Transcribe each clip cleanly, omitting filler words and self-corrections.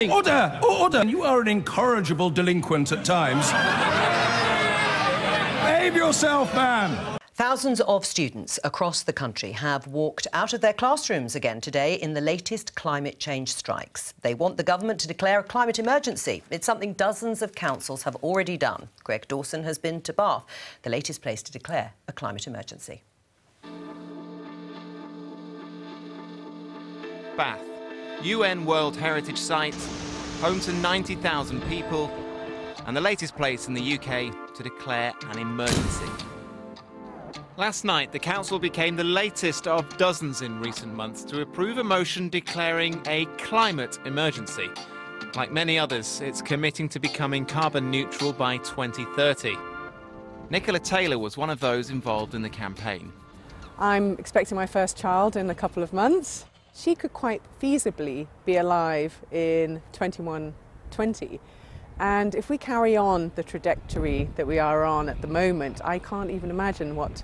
Order! Order! You are an incorrigible delinquent at times. Behave yourself, man! Thousands of students across the country have walked out of their classrooms again today in the latest climate change strikes. They want the government to declare a climate emergency. It's something dozens of councils have already done. Greg Dawson has been to Bath, the latest place to declare a climate emergency. Bath, UN World Heritage Site, home to 90,000 people, and the latest place in the UK to declare an emergency. Last night, the council became the latest of dozens in recent months to approve a motion declaring a climate emergency. Like many others, it's committing to becoming carbon neutral by 2030. Nicola Taylor was one of those involved in the campaign. I'm expecting my first child in a couple of months. She could quite feasibly be alive in 2120. And if we carry on the trajectory that we are on at the moment, I can't even imagine what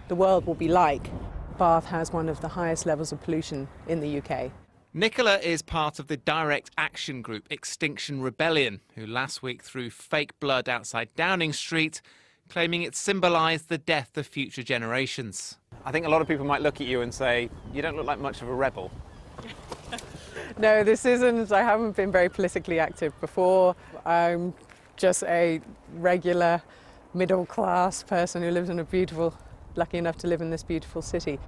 the world will be like. Bath has one of the highest levels of pollution in the UK. Nicola is part of the direct action group Extinction Rebellion, who last week threw fake blood outside Downing Street, claiming it symbolised the death of future generations. I think a lot of people might look at you and say, you don't look like much of a rebel. No, this isn't. I haven't been very politically active before. I'm just a regular middle-class person who lives in a beautiful, lucky enough to live in this beautiful city.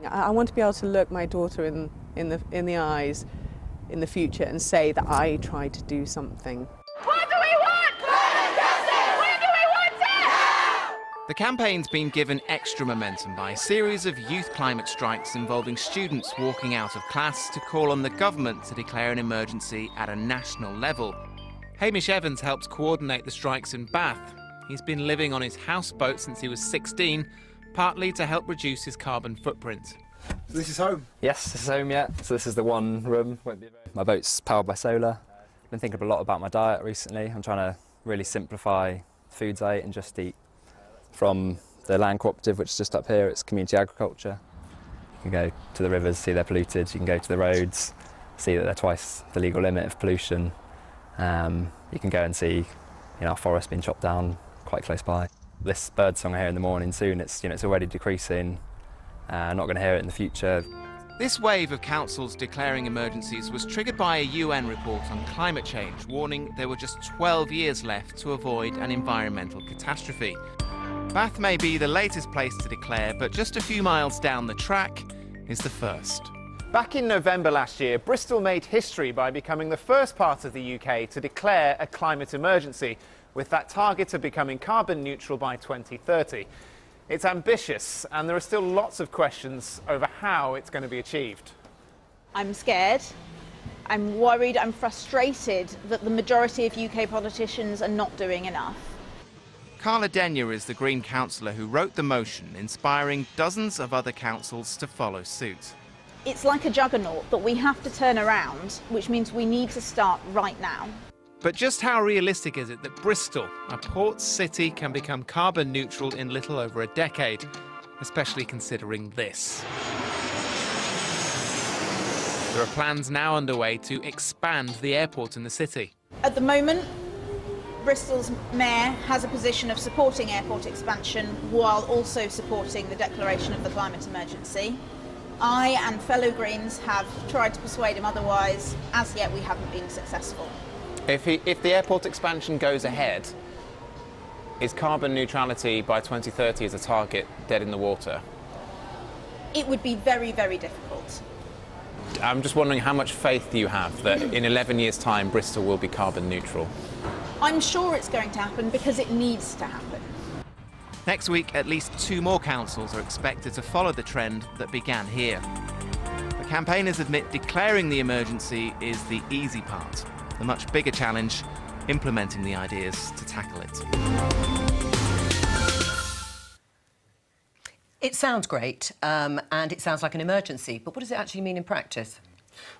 I want to be able to look my daughter in the eyes in the future and say that I tried to do something. What do we want? Climate justice! When do we want it? The campaign's been given extra momentum by a series of youth climate strikes involving students walking out of class to call on the government to declare an emergency at a national level. Hamish Evans helps coordinate the strikes in Bath. He's been living on his houseboat since he was 16, partly to help reduce his carbon footprint. So this is home? Yes, this is home, yeah. So this is the one room. My boat's powered by solar. I've been thinking a lot about my diet recently. I'm trying to really simplify foods I eat and just eat from the land cooperative, which is just up here. It's community agriculture. You can go to the rivers, see they're polluted. You can go to the roads, see that they're twice the legal limit of pollution. You can go and see, our forest being chopped down quite close by. This bird song I hear in the morning soon, it's already decreasing. Not going to hear it in the future. This wave of councils declaring emergencies was triggered by a UN report on climate change, warning there were just 12 years left to avoid an environmental catastrophe. Bath may be the latest place to declare, but just a few miles down the track is the first. Back in November last year, Bristol made history by becoming the first part of the UK to declare a climate emergency, with that target of becoming carbon neutral by 2030. It's ambitious, and there are still lots of questions over how it's going to be achieved. I'm scared, I'm worried, I'm frustrated that the majority of UK politicians are not doing enough. Carla Denyer is the Green councillor who wrote the motion, inspiring dozens of other councils to follow suit. It's like a juggernaut that we have to turn around, which means we need to start right now. But just how realistic is it that Bristol, a port city, can become carbon neutral in little over a decade, especially considering this? There are plans now underway to expand the airport in the city. At the moment, Bristol's mayor has a position of supporting airport expansion while also supporting the declaration of the climate emergency. I and fellow Greens have tried to persuade him otherwise. As yet, we haven't been successful. If the airport expansion goes ahead, is carbon neutrality by 2030 as a target dead in the water? It would be very, very difficult. I'm just wondering how much faith do you have that in 11 years' time Bristol will be carbon neutral? I'm sure it's going to happen because it needs to happen. Next week, at least 2 more councils are expected to follow the trend that began here. The campaigners admit declaring the emergency is the easy part. The much bigger challenge, implementing the ideas to tackle it. It sounds great, and it sounds like an emergency, but what does it actually mean in practice?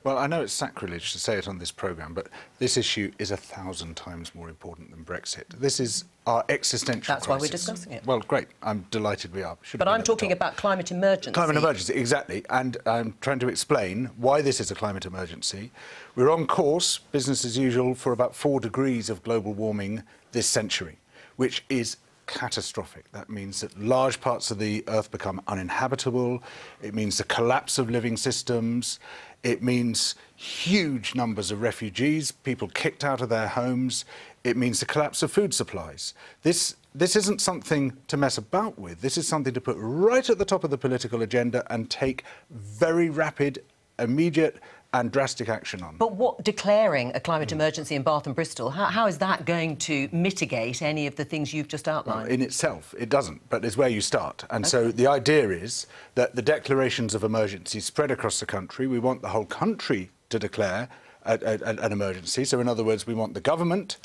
Well, I know it's sacrilege to say it on this programme, but this issue is 1,000 times more important than Brexit. This is our existential That's why we're crisis. discussing it. Well, great. I'm delighted we are. But I'm talking about climate emergency. Climate emergency, exactly. And I'm trying to explain why this is a climate emergency. We're on course, business as usual, for about 4 degrees of global warming this century, which is catastrophic. That means that large parts of the Earth become uninhabitable. It means the collapse of living systems. It means huge numbers of refugees, people kicked out of their homes. It means the collapse of food supplies. This isn't something to mess about with. This is something to put right at the top of the political agenda and take very rapid, immediate and drastic action on. But what, declaring a climate emergency in Bath and Bristol, how is that going to mitigate any of the things you've just outlined? Well, in itself, it doesn't, but it's where you start. And so the idea is that the declarations of emergency spread across the country. We want the whole country to declare an emergency. So in other words, we want the government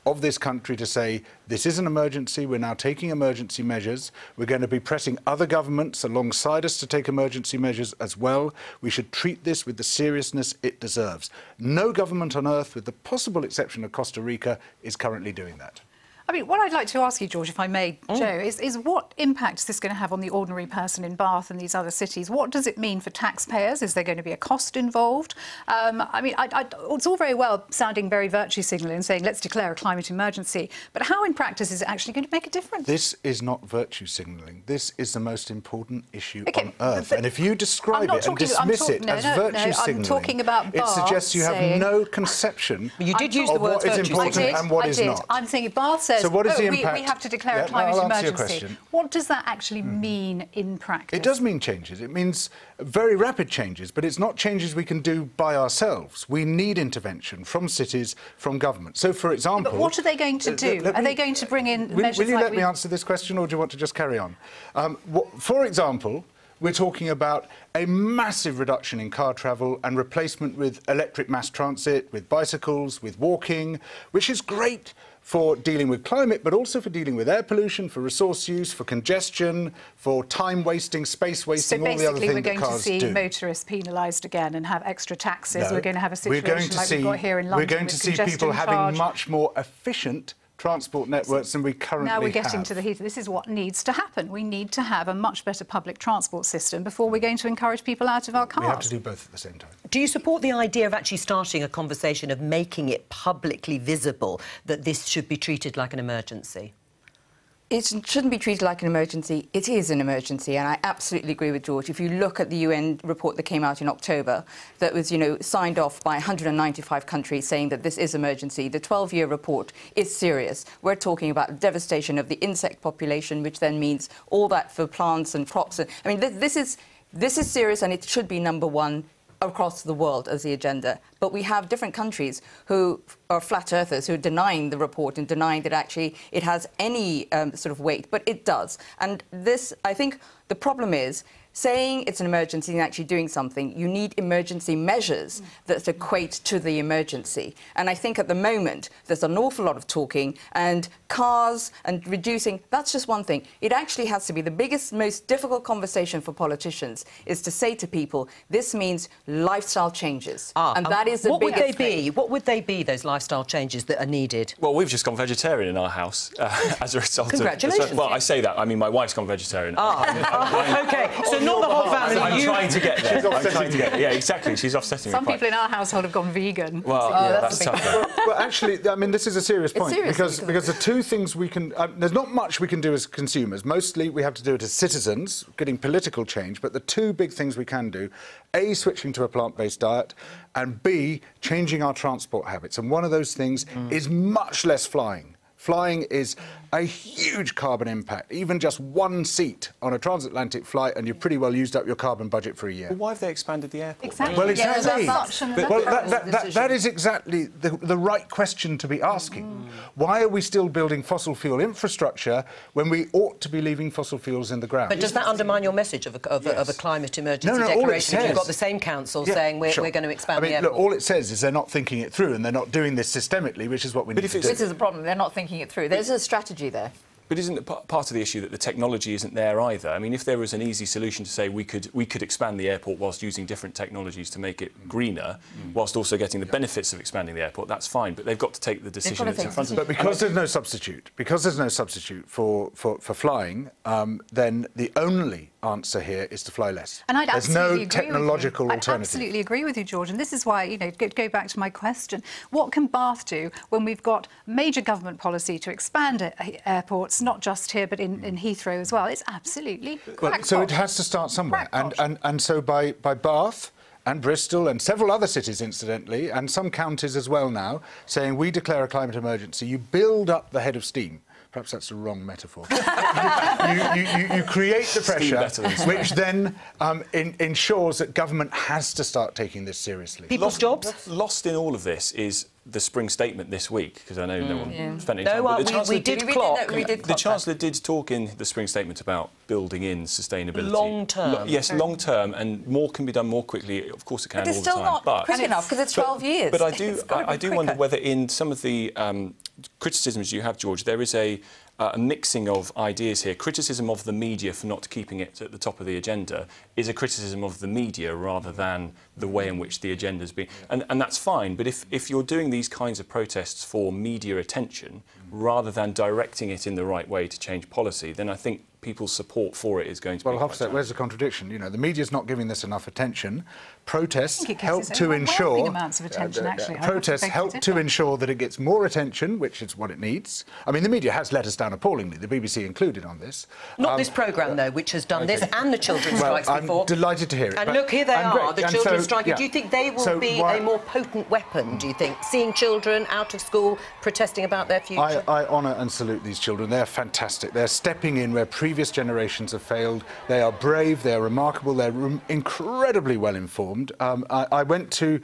of this country to say, this is an emergency, we're now taking emergency measures, we're going to be pressing other governments alongside us to take emergency measures as well. We should treat this with the seriousness it deserves. No government on earth, with the possible exception of Costa Rica, is currently doing that. I mean, what I'd like to ask you, George, if I may, Joe, is what impact is this going to have on the ordinary person in Bath and these other cities? What does it mean for taxpayers? Is there going to be a cost involved? I mean, it's all very well sounding very virtue signalling and saying, let's declare a climate emergency, but how in practice is it actually going to make a difference? This is not virtue signalling. This is the most important issue on earth. And if you describe it and dismiss it as virtue signalling, I'm talking about it suggests you have no conception you did use the of word what is important and what is not. I'm thinking Bath says, so what is the impact? We have to declare a climate emergency. What does that actually mean in practice? It does mean changes. It means very rapid changes, but it's not changes we can do by ourselves. We need intervention from cities, from government. So, for example... But what are they going to do? Are they going to bring in measures Will you like let me answer this question, or do you want to just carry on? For example, we're talking about a massive reduction in car travel and replacement with electric mass transit, with bicycles, with walking, which is great for dealing with climate, but also for dealing with air pollution, for resource use, for congestion, for time wasting, space wasting, all the other things that cars do. So basically we're going to see motorists penalised again and have extra taxes. No, we're going to have a situation like we've got here in London. We're going to see people having much more efficient transport networks than we currently have. Now we're getting to the heat. This is what needs to happen. We need to have a much better public transport system before we're going to encourage people out of our cars. We have to do both at the same time. Do you support the idea of actually starting a conversation of making it publicly visible that this should be treated like an emergency? It shouldn't be treated like an emergency. It is an emergency, and I absolutely agree with George. If you look at the UN report that came out in October, that was, signed off by 195 countries saying that this is emergency, the 12-year report is serious. We're talking about devastation of the insect population, which then means all that for plants and crops. I mean, this is serious, and it should be number one across the world as the agenda. But we have different countries who are flat earthers who are denying the report and denying that actually it has any sort of weight, but it does. And this, I think the problem is saying it's an emergency and actually doing something. You need emergency measures that equate to the emergency. And I think at the moment there's an awful lot of talking, and cars and reducing, that's just one thing. It actually has to be the biggest, most difficult conversation for politicians is to say to people, this means lifestyle changes. And that is the biggest thing. What would they be, those lifestyle changes that are needed? Well, we've just gone vegetarian in our house as a result Congratulations. of... Well, I say that. I mean, my wife's gone vegetarian. OK, so not the whole family. I'm trying to get there. I'm trying to get there. Yeah, exactly. She's offsetting Some people in our household have gone vegan. Well, yeah, that's tough. Well, actually, I mean, this is a serious point. Serious, because the two things we can... there's not much we can do as consumers. Mostly we have to do it as citizens, getting political change. But the two big things we can do, A, switching to a plant-based diet, and B, changing our transport habits. And one of those things is much less flying. Flying is a huge carbon impact. Even just one seat on a transatlantic flight and you've pretty well used up your carbon budget for a year. Well, why have they expanded the airport? Exactly. Well, exactly. Yeah, that is exactly the right question to be asking. Why are we still building fossil fuel infrastructure when we ought to be leaving fossil fuels in the ground? But does that undermine your message of a climate emergency declaration? All it says, if you've got the same council saying we're going to expand the airport? Look, all it says is they're not thinking it through and they're not doing this systemically, which is what we need to do. This is the problem. They're not thinking it through. There's a strategy there. But isn't it part of the issue that the technology isn't there either? I mean, if there was an easy solution to say we could expand the airport whilst using different technologies to make it greener, whilst also getting the benefits of expanding the airport, that's fine. But they've got to take the decision that's in front of them. But because there's no substitute, for flying, then the only answer here is to fly less. And I'd There's absolutely no technological I'd alternative. absolutely agree with you, George. And this is why, you know, go back to my question. What can Bath do when we've got major government policy to expand airports, not just here, but in Heathrow as well? It's absolutely crackpot. So it has to start somewhere. And so by Bath and Bristol and several other cities, incidentally, and some counties as well now, saying we declare a climate emergency, you build up the head of steam. Perhaps that's the wrong metaphor. you create the pressure, which then ensures that government has to start taking this seriously. People's jobs? Lost in all of this is the spring statement this week, because I know no one spent any time. No, but we did clock. The Chancellor did talk in the spring statement about building in sustainability. Long term. Yes, long term, and more can be done more quickly. Of course it can all the time. But it's still not quick enough, because it's 12 years. But I do wonder whether in some of the criticisms you have, George, there is a mixing of ideas here. Criticism of the media for not keeping it at the top of the agenda is a criticism of the media rather than the way in which the agenda's been. And that's fine, but if you're doing these kinds of protests for media attention rather than directing it in the right way to change policy, then I think people's support for it is going to be... Well, Hofstede, where's the contradiction? You know, the media's not giving this enough attention. Protests help to ensure... amounts of attention, actually. Protests help to ensure that it gets more attention, which is what it needs. I mean, the media has let us down appallingly, the BBC included on this. Not this programme, though, which has done this, and the children's strikes before. I'm delighted to hear it. And look, here they are, the children's strike. Yeah. Do you think they will be a more potent weapon, do you think? Seeing children out of school protesting about their future? I honour and salute these children. They're fantastic. They're stepping in where previous generations have failed. They are brave, they're remarkable, they're incredibly well informed. I went to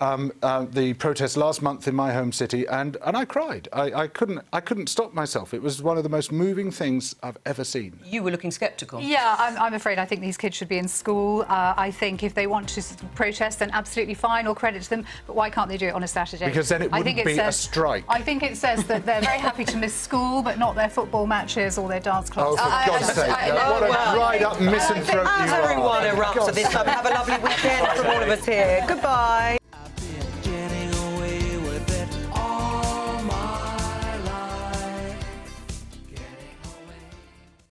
the protest last month in my home city, and I cried. I couldn't stop myself. It was one of the most moving things I've ever seen. You were looking sceptical. Yeah, I'm afraid I think these kids should be in school. I think if they want to protest, then absolutely fine, all credit to them. But why can't they do it on a Saturday? Because then it wouldn't be a strike. I think it says that they're very happy to miss school, but not their football matches or their dance classes. Oh, for God's sake. What a dried-up misanthrope you are. Everyone erupts at this time. Have a lovely weekend from all of us here. Goodbye.